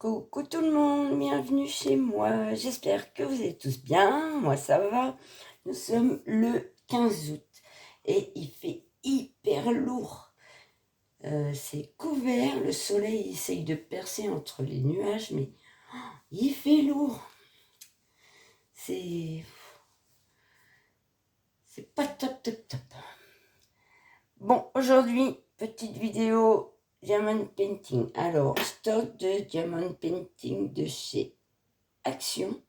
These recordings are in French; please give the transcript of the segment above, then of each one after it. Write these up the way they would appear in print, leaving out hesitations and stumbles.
Coucou tout le monde, bienvenue chez moi. J'espère que vous êtes tous bien. Moi ça va. Nous sommes le 15 août et il fait hyper lourd. C'est couvert, le soleil essaye de percer entre les nuages, mais il fait lourd. C'est pas top. Bon, aujourd'hui, petite vidéo Diamond Painting. Alors, stock de Diamond Painting de chez Action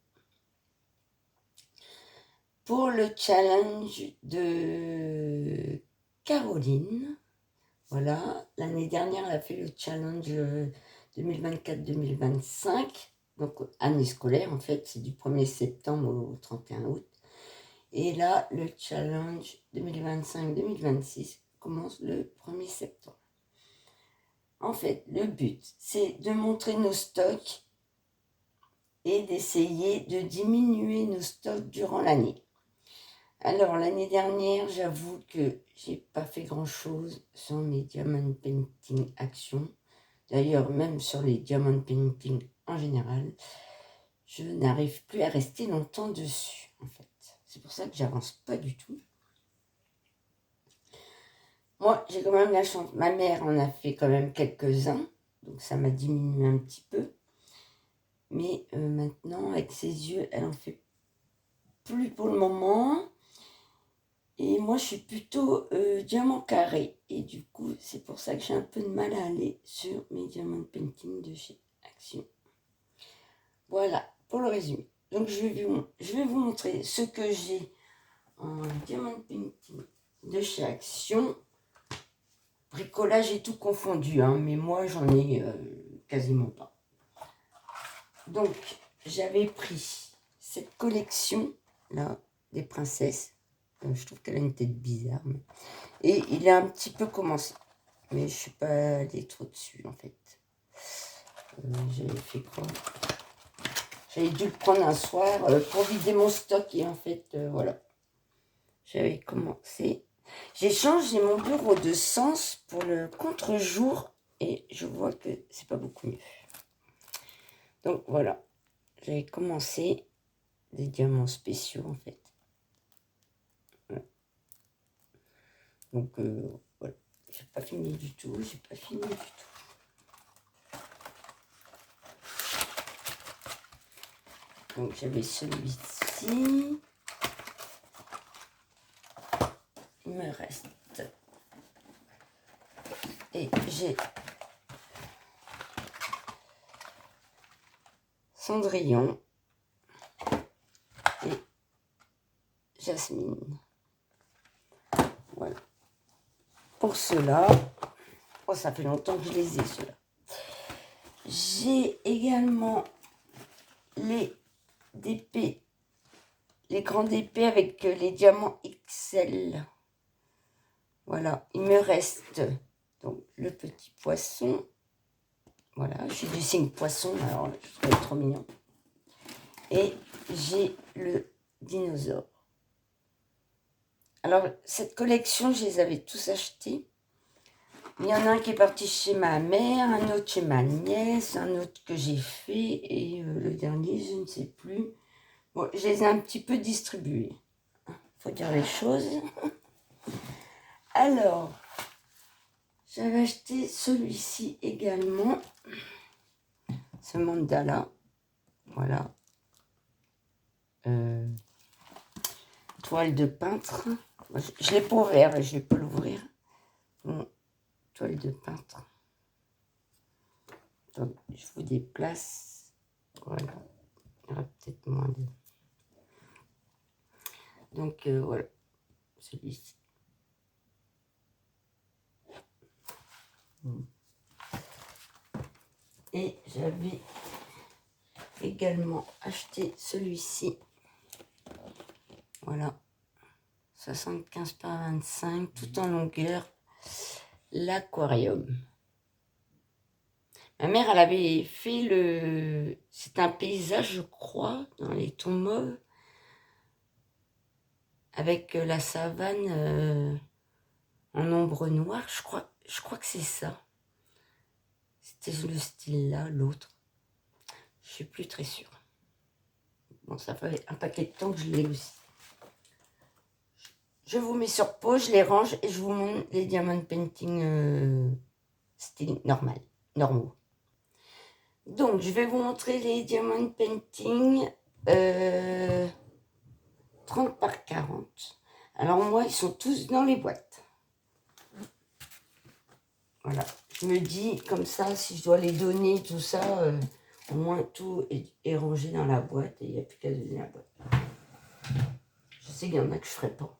pour le challenge de Caroline. Voilà, l'année dernière, elle a fait le challenge 2024-2025, donc année scolaire en fait, c'est du 1er septembre au 31 août. Et là, le challenge 2025-2026 commence le 1er septembre. En fait, le but, c'est de montrer nos stocks et d'essayer de diminuer nos stocks durant l'année. Alors, l'année dernière, j'avoue que j'ai pas fait grand-chose sur mes Diamond Painting Action. D'ailleurs, même sur les Diamond Painting en général, je n'arrive plus à rester longtemps dessus, en fait. C'est pour ça que j'avance pas du tout. Moi, j'ai quand même la chance. Ma mère en a fait quand même quelques-uns, donc ça m'a diminué un petit peu. Mais maintenant, avec ses yeux, elle en fait plus pour le moment. Et moi, je suis plutôt diamant carré. Et du coup, c'est pour ça que j'ai un peu de mal à aller sur mes diamant painting de chez Action. Voilà, pour le résumé. Donc, je vais vous montrer ce que j'ai en diamant painting de chez Action. Bricolage et tout confondu, hein, mais moi, j'en ai quasiment pas. Donc, j'avais pris cette collection-là, des princesses. Je trouve qu'elle a une tête bizarre. Et il a un petit peu commencé. Mais je ne suis pas allée trop dessus, en fait. J'avais fait quoi? J'avais dû le prendre un soir pour vider mon stock. Et en fait, voilà. J'avais commencé. J'ai changé mon bureau de sens pour le contre-jour. Et je vois que c'est pas beaucoup mieux. Donc, voilà. J'avais commencé des diamants spéciaux, en fait. Voilà. Donc, voilà. J'ai pas fini du tout. Donc, j'avais celui-ci. Il me reste. Et j'ai Cendrillon et Jasmine. Voilà. Pour ceux-là, oh, ça fait longtemps que je les ai, ceux-là. J'ai également les DP, les grands DP avec les diamants XL. Voilà, il me reste donc le petit poisson. Voilà, je suis du signe poisson, alors je trouve trop mignon. Et j'ai le dinosaure. Alors, cette collection, je les avais tous achetés. Il y en a un qui est parti chez ma mère, un autre chez ma nièce, un autre que j'ai fait, et le dernier, je ne sais plus. Bon, je les ai un petit peu distribués. Faut dire les choses. Alors, j'avais acheté celui-ci également. Ce mandala. Voilà. Toile de peintre. Je l'ai pas ouvert et je vais pas l'ouvrir. Bon, toile de peintre. Donc, je vous déplace. Voilà. Il y aura peut-être moins de... Donc, voilà. Celui-ci. Et j'avais également acheté celui-ci. Voilà. 75 par 25, tout en longueur. L'aquarium. Ma mère, elle avait fait le... C'est un paysage, je crois, dans les tons mauves. Avec la savane en ombre noire. Je crois que c'est ça. C'était le style là, l'autre. Je suis plus très sûre. Bon, ça fait un paquet de temps que je l'ai aussi. Je vous mets sur pause, je les range et je vous montre les diamond painting style normal, normaux. Donc, je vais vous montrer les diamond painting 30 par 40. Alors, moi, ils sont tous dans les boîtes. Voilà. Je me dis, comme ça, si je dois les donner, tout ça, au moins tout est rangé dans la boîte et il n'y a plus qu'à donner la boîte. Je sais qu'il y en a que je ne ferai pas.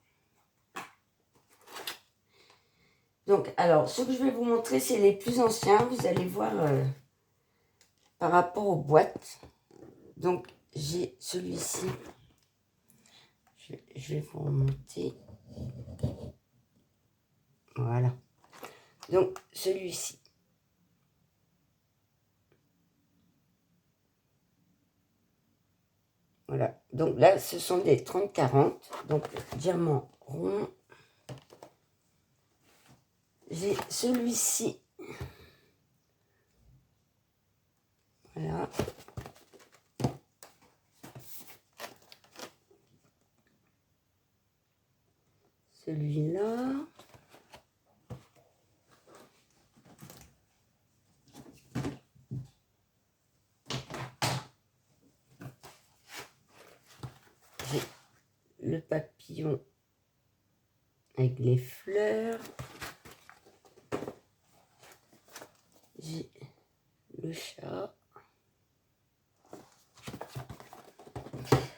Donc, alors, ce que je vais vous montrer, c'est les plus anciens. Vous allez voir par rapport aux boîtes. Donc, j'ai celui-ci. Je vais vous remonter. Voilà. Donc, celui-ci. Voilà. Donc là, ce sont des 30-40. Donc, diamant rond. J'ai celui-ci. Voilà. Celui-là. J'ai le papillon avec les fleurs. J'ai le chat.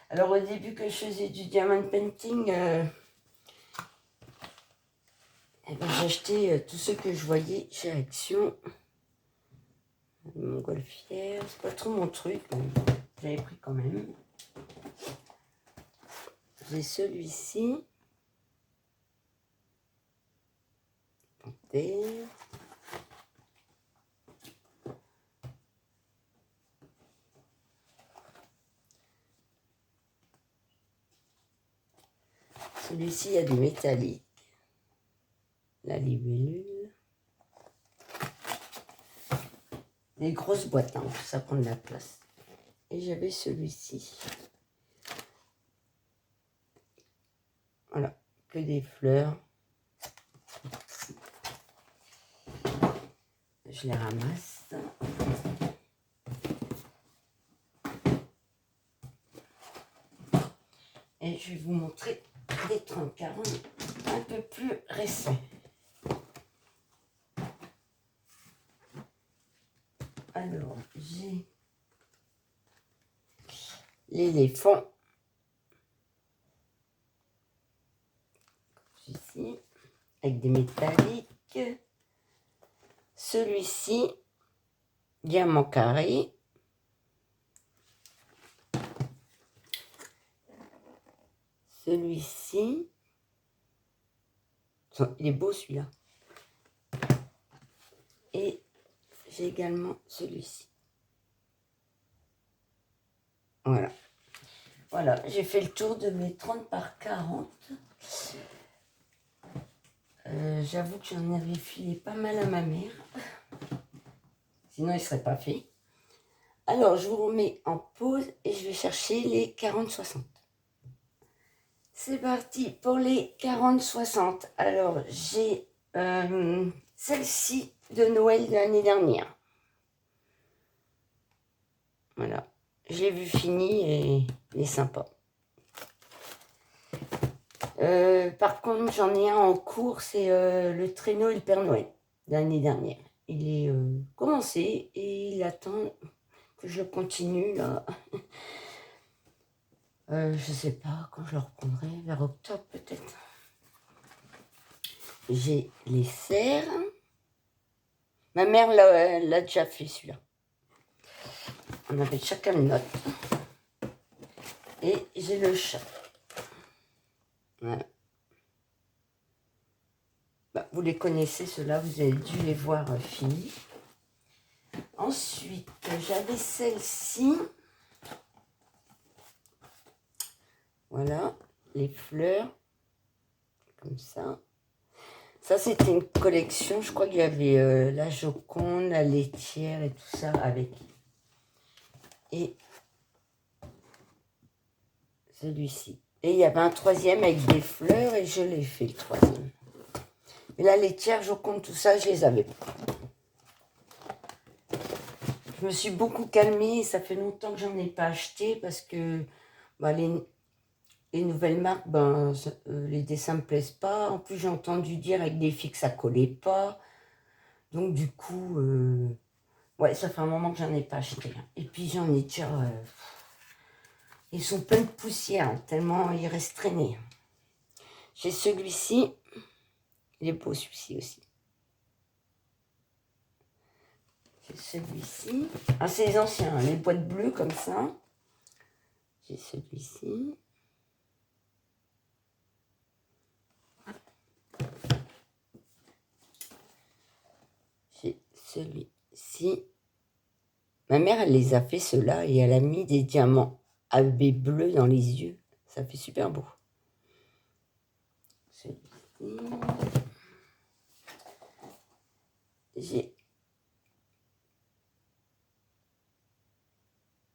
Alors au début que je faisais du diamond painting, j'achetais tous ceux que je voyais chez Action. Montgolfière, c'est pas trop mon truc, mais j'avais pris quand même. J'ai celui-ci. Panthère. Celui-ci, il y a du métallique. La libellule. Des grosses boîtes, hein, ça prend de la place. Et j'avais celui-ci. Voilà, que des fleurs. Je les ramasse. Et je vais vous montrer des 30-40 un peu plus récents. Alors, j'ai l'éléphant. Ici, avec des métalliques. Celui-ci, diamant carré. Celui-ci, il est beau celui-là. Et j'ai également celui-ci. Voilà. Voilà, j'ai fait le tour de mes 30 par 40. J'avoue que j'en avais filé pas mal à ma mère. Sinon, il ne serait pas fait. Alors, je vous remets en pause et je vais chercher les 40-60. C'est parti pour les 40-60. Alors, j'ai celle-ci de Noël de l'année dernière. Voilà. Je l'ai vu fini et il est sympa. Par contre, j'en ai un en cours, c'est le traîneau et le Père Noël de l'année dernière. Il est commencé et il attend que je continue là. Je sais pas quand je le reprendrai, vers octobre peut-être. J'ai les cerfs. Ma mère l'a déjà fait celui-là. On avait chacun une note. Et j'ai le chat. Voilà. Bah, vous les connaissez, ceux-là, vous avez dû les voir finis. Ensuite, j'avais celle-ci. Voilà, les fleurs. Comme ça. Ça, c'était une collection. Je crois qu'il y avait la Joconde, la laitière et tout ça avec. et celui-ci. Et il y avait un troisième avec des fleurs et je l'ai fait le troisième. Mais là, les tiers, Joconde, tout ça, je les avais pas. Je me suis beaucoup calmée. Ça fait longtemps que j'en ai pas acheté parce que bah, les nouvelles marques, ben, les dessins me plaisent pas. En plus, j'ai entendu dire avec des filles que ça collait pas. Donc, du coup, ouais, ça fait un moment que j'en ai pas acheté. Et puis, j'en ai déjà... ils sont pleins de poussière, tellement ils restent traînés. J'ai celui-ci. Il est beau, celui-ci aussi. J'ai celui-ci. Ah, c'est les anciens, hein, les boîtes bleues comme ça. J'ai celui-ci. J'ai celui-ci. Ma mère, elle les a fait ceux-là et elle a mis des diamants AB bleus dans les yeux. Ça fait super beau. Celui-ci. J'ai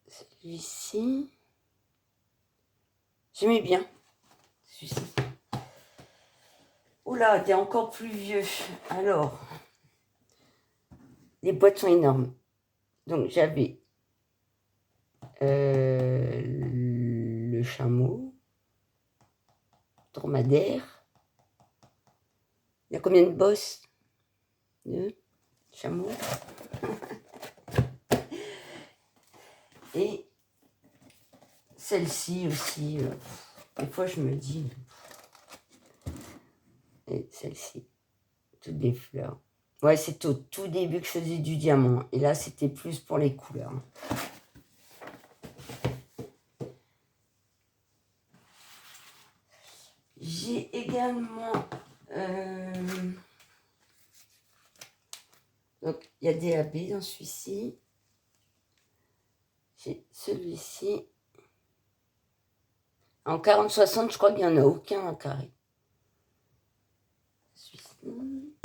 celui-ci. J'aimais bien celui-ci. Oula, t'es encore plus vieux. Alors, les boîtes sont énormes. Donc, j'avais le chameau, dromadaire. Il y a combien de bosses? Deux chameaux. Et celle-ci aussi. Des fois, je me dis... Et celle-ci, toutes les fleurs. Ouais, c'est au tout début que je faisais du diamant. Et là, c'était plus pour les couleurs. J'ai également... donc, il y a des AB dans celui-ci. J'ai celui-ci. En 40-60, je crois qu'il n'y en a aucun en carré. Celui-ci.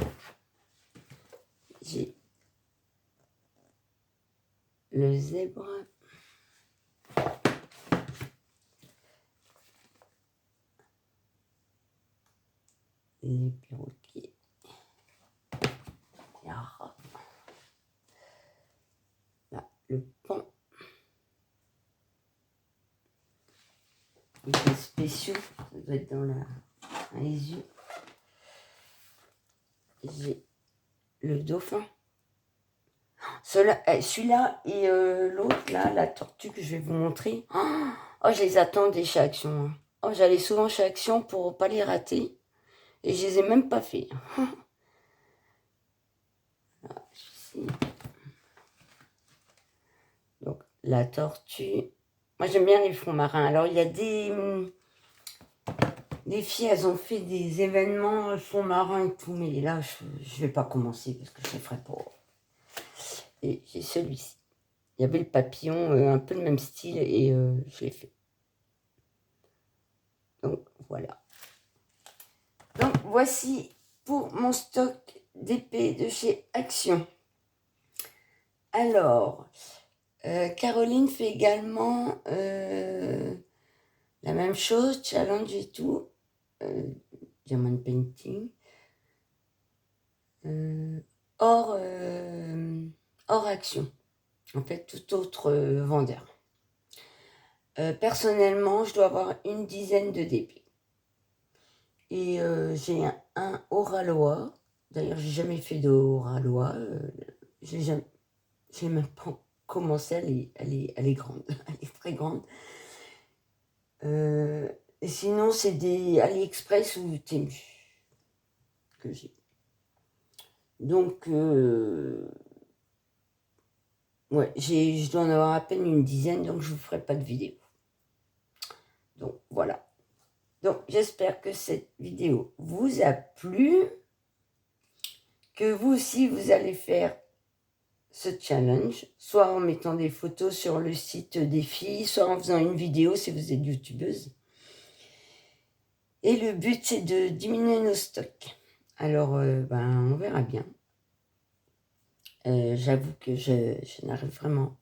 J'ai le zèbre. Les perroquets. Les rats. Là, le pan. Les spéciaux, ça doit être dans les yeux. J'ai le dauphin. Celui-là et l'autre, là, la tortue que je vais vous montrer. Oh, je les attendais chez Action. Hein. Oh, j'allais souvent chez Action pour ne pas les rater. Et je les ai même pas fait. Là, ici. Donc, la tortue. Moi, j'aime bien les fonds marins. Alors, il y a des filles, elles ont fait des événements fonds marins et tout. Mais là, je ne vais pas commencer parce que je ne les ferai pas. Et j'ai celui-ci. Il y avait le papillon, un peu le même style, et je l'ai fait. Donc, voilà. Donc, voici pour mon stock d'épées de chez Action. Alors, Caroline fait également la même chose, challenge et tout. Diamond painting. Hors Action. En fait, tout autre vendeur. Personnellement, je dois avoir une dizaine de DP. Et j'ai un Oralois. D'ailleurs, j'ai jamais fait de Oralois. J'ai même pas commencé. Elle est grande. Elle est très grande. Et sinon, c'est des AliExpress ou Temu que j'ai. Donc, ouais, je dois en avoir à peine une dizaine, donc je ne vous ferai pas de vidéo. Donc, voilà. Donc, j'espère que cette vidéo vous a plu, que vous aussi, vous allez faire ce challenge, soit en mettant des photos sur le site des filles, soit en faisant une vidéo si vous êtes youtubeuse. Et le but, c'est de diminuer nos stocks. Alors, on verra bien. j'avoue que je n'arrive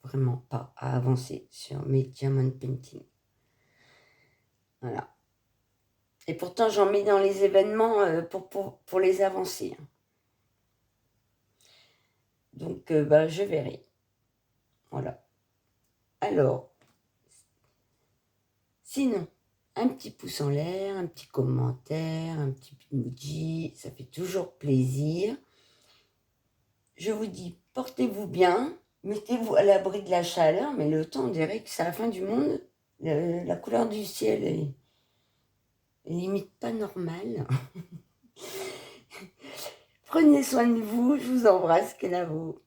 vraiment pas à avancer sur mes diamond painting. Voilà. Et pourtant, j'en mets dans les événements pour les avancer. Donc, je verrai. Voilà. Alors, sinon, un petit pouce en l'air, un petit commentaire, un petit emoji, ça fait toujours plaisir. Je vous dis, portez-vous bien, mettez-vous à l'abri de la chaleur, mais le temps, on dirait que c'est la fin du monde. La couleur du ciel est limite pas normale. Prenez soin de vous, je vous embrasse, Kenavo.